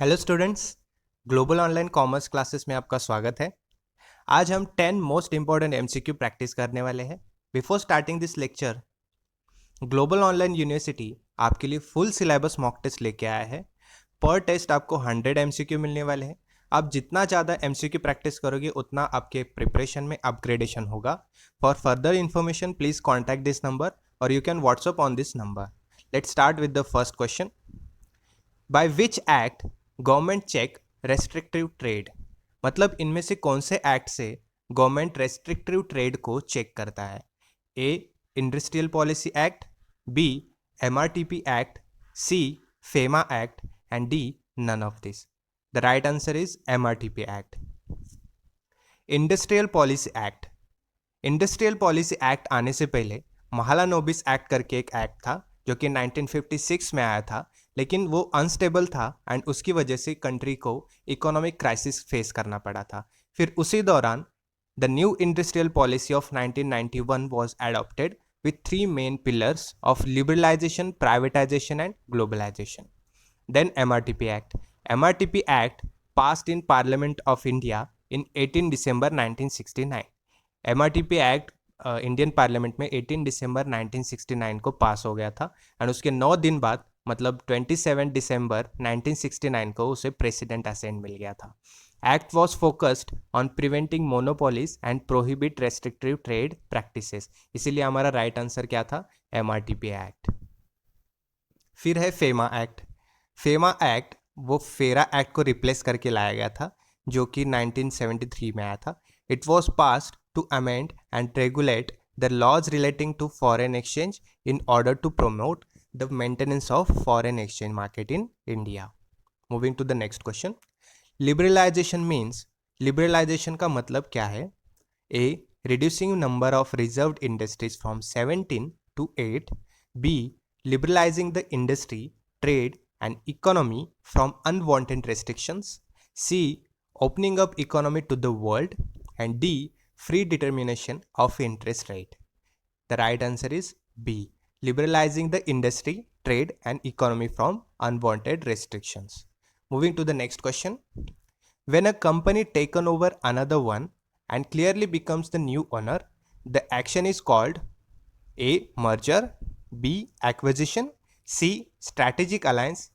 Hello students, global online commerce classes में आपका स्वागत है। आज हम 10 मोस्ट इंपॉर्टेंट एमसीक्यू प्रैक्टिस करने वाले हैं। Before starting this lecture, global online university आपके लिए फुल सिलेबस मॉक टेस्ट लेके आया है। पर टेस्ट आपको 100 एमसीक्यू मिलने वाले हैं। आप जितना ज़्यादा एमसीक्यू प्रैक्टिस करोगे उतना आपके प्रिपरेशन में अपग्रेडेशन होगा। For further information please contact this number और you can WhatsApp on this number. Let's start with the first question. By which act government check restrictive trade? मतलब इनमें से कौन से एक्ट से गवर्नमेंट रेस्ट्रिक्टिव ट्रेड को check करता है? A industrial policy act, B MRTP act, C FEMA act and D none of this. The right answer is MRTP act. Industrial policy act. Industrial policy act आने से पहले Mahalanobis act करके एक act था जो कि 1956 में आया था, लेकिन वो अनस्टेबल था एंड उसकी वजह से कंट्री को इकोनॉमिक क्राइसिस फेस करना पड़ा था। फिर उसी दौरान the new industrial policy of 1991 was adopted with three main pillars of liberalization, privatization and globalization. Then MRTP Act. MRTP Act passed in Parliament of India in 18 December 1969. MRTP Act Indian parliament में 18 दिसंबर 1969 को पास हो गया था and उसके 9 दिन बाद मतलब 27 दिसंबर 1969 को उसे प्रेसिडेंट असेंट मिल गया था। Act was focused on preventing monopolies and prohibit restrictive trade practices. इसीलिए हमारा राइट आंसर क्या था? MRTP act. फिर है फेमा एक्ट। फेमा एक्ट वो फेरा एक्ट को रिप्लेस करके लाया गया था जो कि 1973 में आया था। It was passed to amend and regulate the laws relating to foreign exchange in order to promote the maintenance of foreign exchange market in India. Moving to the next question. Liberalization means, liberalization का मतलब क्या है? A. Reducing number of reserved industries from 17 to 8. B. Liberalizing the industry, trade and economy from unwanted restrictions. C. Opening up economy to the world. And D. Free determination of interest rate. The right answer is B. Liberalizing the industry, trade and economy from unwanted restrictions. Moving to the next question. When a company taken over another one and clearly becomes the new owner, the action is called A. Merger, B. Acquisition, C. Strategic alliance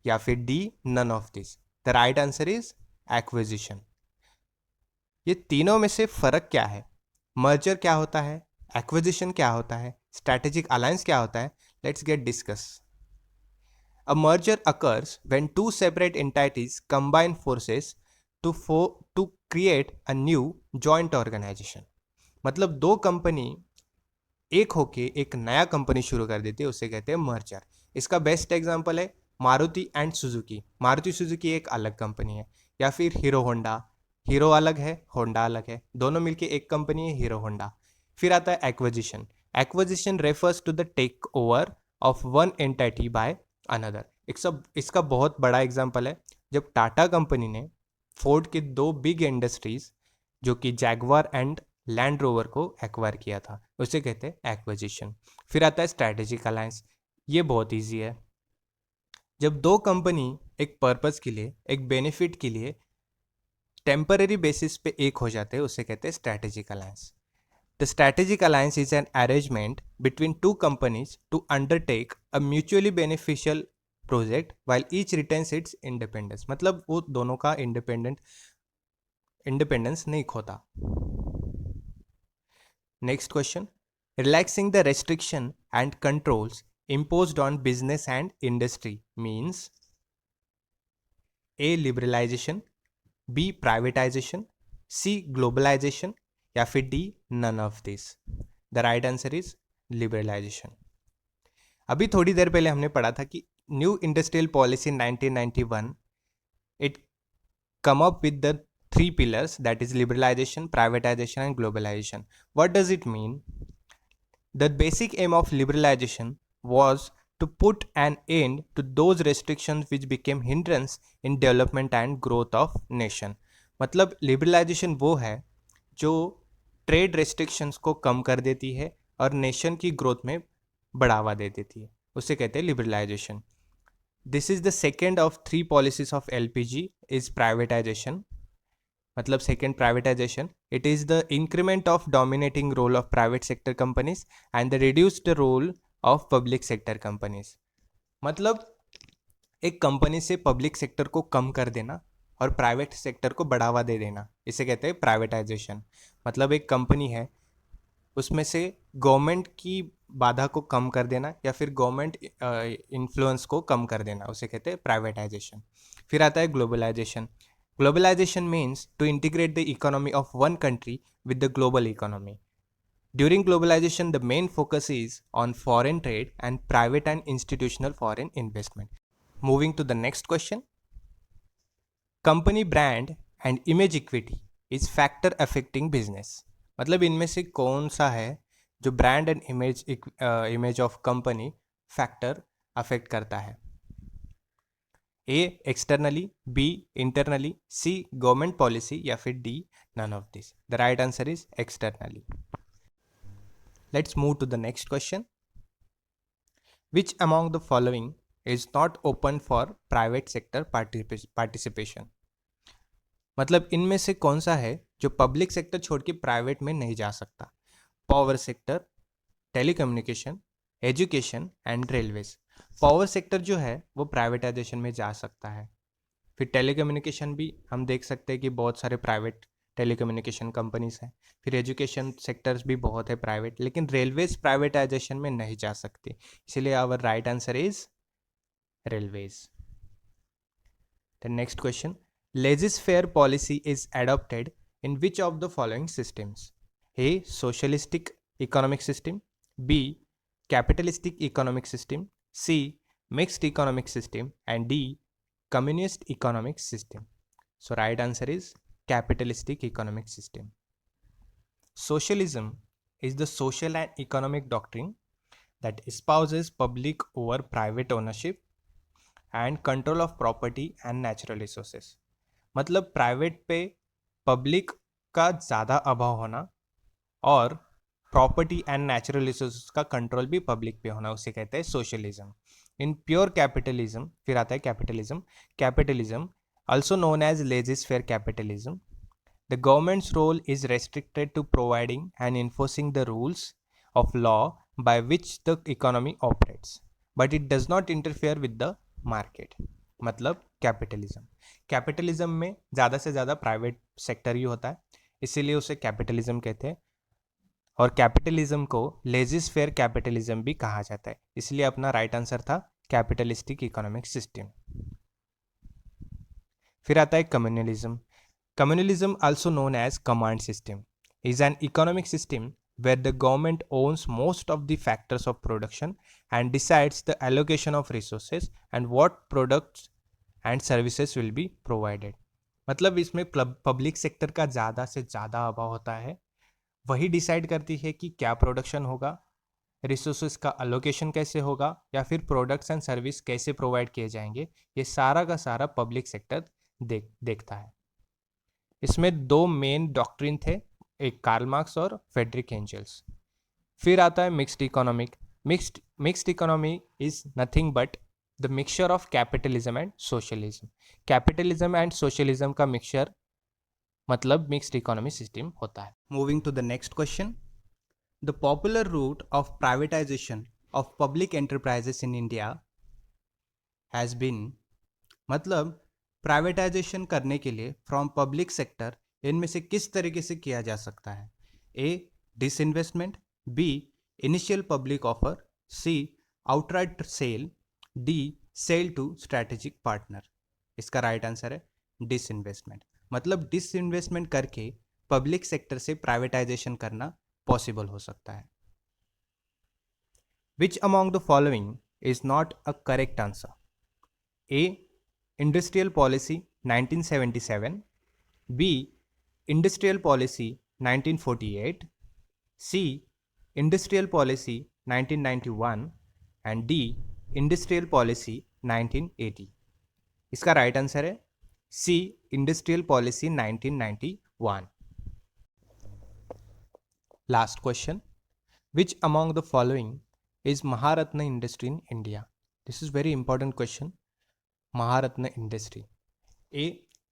या फिर D. None of this. The right answer is acquisition. ये तीनों में से फर्क क्या है? Merger क्या होता है, एक्विजिशन क्या होता है, स्ट्रैटेजिक अलायंस क्या होता है? Let's get discuss. A merger occurs when two separate entities combine forces to create a new joint organisation. मतलब दो कंपनी एक होके एक नया कंपनी शुरू कर देती है, उसे कहते हैं मर्जर। इसका बेस्ट एग्जांपल है Maruti and Suzuki. Maruti Suzuki एक अलग कंपनी है, या फिर हीरो होंडा। हीरो अलग है, होंडा अलग है, दोनों मिलके एक कंपनी है, हीरो होंडा। फिर आता है acquisition. Acquisition refers to the take over of one entity by another. इसका बहुत बड़ा एग्जांपल है जब टाटा कंपनी ने फोर्ड के दो बिग इंडस्ट्रीज जो कि जैगवार एंड लैंड रोवर को एक्वायर किया था, उसे कहते हैं एक्विजिशन। फिर आता है स्ट्रैटेजिक अलायंस। ये बहुत ईजी है। जब दो कंपनी एक पर्पस के लिए, एक बेनिफिट के लिए टेम्पररी बेसिस पे एक हो जाते हैं, उसे कहते हैं strategic alliance. The strategic alliance is an arrangement between two companies to undertake a mutually beneficial project while each retains its independence. मतलब वो दोनों का इंडिपेंडेंस नहीं खोता। Next question. Relaxing the restriction and controls imposed on business and industry means A. liberalization, B. privatization, C. globalization या फिर D. none of this. The right answer is liberalization. अभी थोड़ी देर पहले हमने पढ़ा था कि new industrial policy 1991 it come up with the three pillars, that is liberalization, privatization and globalization. What does it mean? The basic aim of liberalization was to put an end to those restrictions which became hindrance in development and growth of nation. मतलब liberalisation वो है जो trade restrictions को कम कर देती है और nation की ग्रोथ में बढ़ावा दे देती है, उसे कहते हैं liberalisation. This is the second of 3 policies of LPG is privatisation. मतलब second privatisation, it is the increment of dominating role of private sector companies and the reduced role of public sector companies. मतलब एक company से public sector को कम कर देना और private sector को बढ़ावा दे देना, इसे कहते हैं प्राइवेटाइजेशन. मतलब एक कंपनी है, उसमें से गवर्नमेंट की बाधा को कम कर देना या फिर गवर्नमेंट इन्फ्लुएंस को कम कर देना, उसे कहते हैं प्राइवेटाइजेशन. फिर आता है globalisation. Globalisation means to integrate the economy of one country with the global economy. During globalization, the main focus is on foreign trade and private and institutional foreign investment. Moving to the next question. Company brand and image equity is factor affecting business. मतलब इनमें से कौन सा है जो brand and image of company factor affect करता है? A externally, B internally, C government policy या फिर D none of this. The right answer is externally. Let's move to the next question. Which among the following is not open for private sector participation? मतलब इनमें से कौन सा है जो public sector छोड़ के प्राइवेट में नहीं जा सकता? Power sector, telecommunication, education and railways. Power sector जो है वो प्राइवेटाइजेशन में जा सकता है. फिर टेलीकम्युनिकेशन भी हम देख सकते हैं कि बहुत सारे प्राइवेट टेलीकम्युनिकेशन कंपनीज हैं. फिर एजुकेशन सेक्टर्स भी बहुत है प्राइवेट, लेकिन रेलवेज प्राइवेटाइजेशन में नहीं जा सकती. इसलिए our right answer is railways. The next question. Laissez faire policy is adopted in which of the following systems? A socialistic economic system, B capitalistic economic system, C mixed economic system and D communist economic system. So right answer is capitalistic economic system. Socialism is the social and economic doctrine that espouses public over private ownership and control of property and natural resources. मतलब private पे public का ज़्यादा अभाव होना और property and natural resource का control भी public पे होना, उसे कहते हैं सोशलिज्म. इन प्योर कैपिटलिज्म, फिर आता है capitalism. Capitalism also known as laissez-faire capitalism, the government's role is restricted to providing and enforcing the rules of law by which the economy operates, but it does not interfere with the market. मतलब capitalism में ज़्यादा से ज़्यादा private sector ही होता है, इसीलिए उसे capitalism कहते हैं. और कैपिटलिज्म को लेजिस फेयर कैपिटलिज्म भी कहा जाता है, इसलिए अपना राइट आंसर था कैपिटलिस्टिक इकोनॉमिक सिस्टम. फिर आता है communalism. Communalism also known as command system is an economic system where the government owns most of the factors of production and decides the allocation of resources and what products and services will be provided. मतलब इसमें public sector का ज़्यादा से ज़्यादा अभाव होता है, वही डिसाइड करती है कि क्या प्रोडक्शन होगा, रिसोर्सेज का अलोकेशन कैसे होगा या फिर प्रोडक्ट्स एंड सर्विस कैसे प्रोवाइड किए जाएंगे. ये सारा का सारा पब्लिक सेक्टर देखता है. इसमें दो मेन डॉक्ट्रिन थे, एक कार्ल मार्क्स और फ्रेडरिक एंजल्स. फिर आता है mixed economic. Mixed economy is nothing but the mixture of capitalism and socialism. Capitalism and socialism का मिक्सचर मतलब मिक्स्ड इकोनॉमी सिस्टम होता है. Moving to the next question. The popular route of privatization of public enterprises in India has been. मतलब privatization करने के लिए from public sector इनमें से किस तरीके से किया जा सकता है? A disinvestment, B initial public offer, C outright sale, D sale to strategic partner. इसका राइट आंसर है डिसइन्वेस्टमेंट. मतलब डिसइन्वेस्टमेंट करके पब्लिक सेक्टर से प्राइवेटाइजेशन करना पॉसिबल हो सकता है. Which among the following is not a correct answer? A industrial policy 1977, B industrial policy 1948, C industrial policy 1991 and D industrial policy 1980. इसका राइट आंसर है C industrial policy 1991. Last question. Which among the following is Maharatna industry in India? This is very important question. Maharatna industry? A.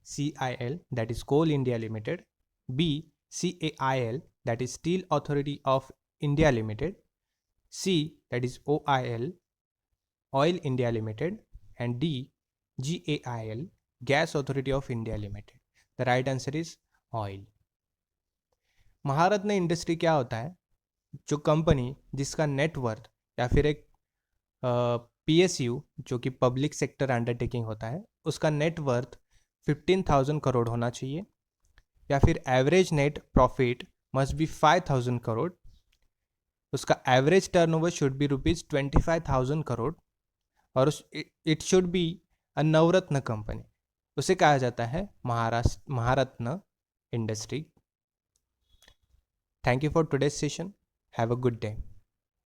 CIL, that is Coal India Limited. B. CAIL, that is Steel Authority of India Limited. C, that is OIL, Oil India Limited. And D, GAIL, Gas Authority of India Limited. The right answer is oil. Maharatna industry क्या होता है? जो company जिसका net worth या फिर एक PSU जो कि पब्लिक सेक्टर अंडरटेकिंग होता है, उसका नेटवर्थ 15,000 करोड़ होना चाहिए, या फिर average net profit must be 5,000 crore, उसका average turnover should be ₹25,000 crore, और it should be a Navratna company. उसे कहा जाता है Maharatna industry. Thank you for today's session. Have a good day.